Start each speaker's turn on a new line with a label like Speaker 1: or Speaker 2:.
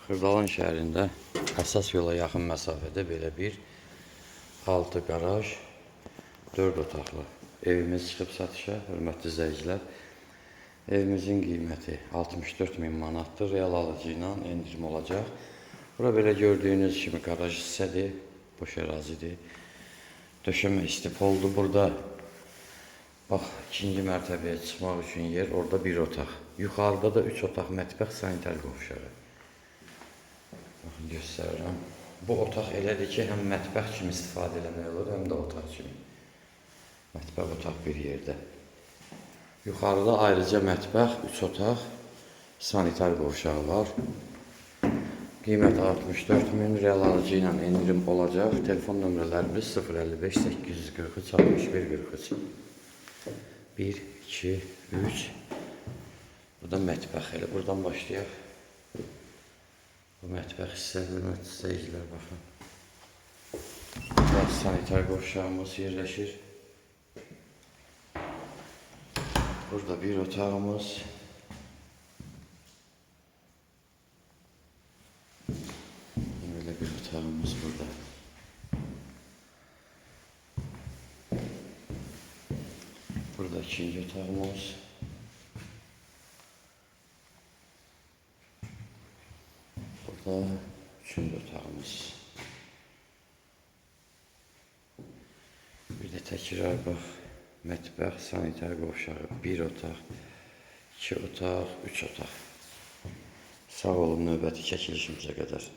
Speaker 1: Xırdalan şəhərində əsas yola yaxın məsafədə belə bir 6 qaraj, 4 otaqlı evimiz çıxıb satışa, hörmətli izləyicilər. Evimizin qiyməti 64.000 manatdır, real alıcı ilə endirim olacaq. Bura belə gördüyünüz kimi qaraj hissədir, boş ərazidir. Döşəmə istip oldu burada. Bax, ikinci mərtəbəyə çıxmaq üçün yer, orada bir otaq. Yuxarıda da 3 otaq mətbəx, sanitar qovşağı. Baxın, göstərirəm. Bu otaq elədir ki, həm mətbəx kimi istifadə eləmək olur, həm də otaq kimi. Mətbəx otaq bir yerdə. Yuxarıda ayrıca mətbəx, 3 otaq, sanitar qovşağı var. Qiymət 64.000, real alıcı ilə endirim olacaq. Telefon nömrələrimiz 055 843 61 43. 1, 2, 3. Burada mətbəx elə. Buradan başlayaq. Bu mətbəx hissələrində izləyicilər baxın. Burada sanitar qovşağımız yerləşir. Burada bir otağımız. Böyle bir otağımız burada. Burada ikinci otağımız. Burada üçüncü otağımız. Bir de tekrar bak. Mətbəx, sanitar qovşağı, bir otaq, 2 otaq, 3 otaq. Sağ olun, növbəti çəkilişimizə qədər.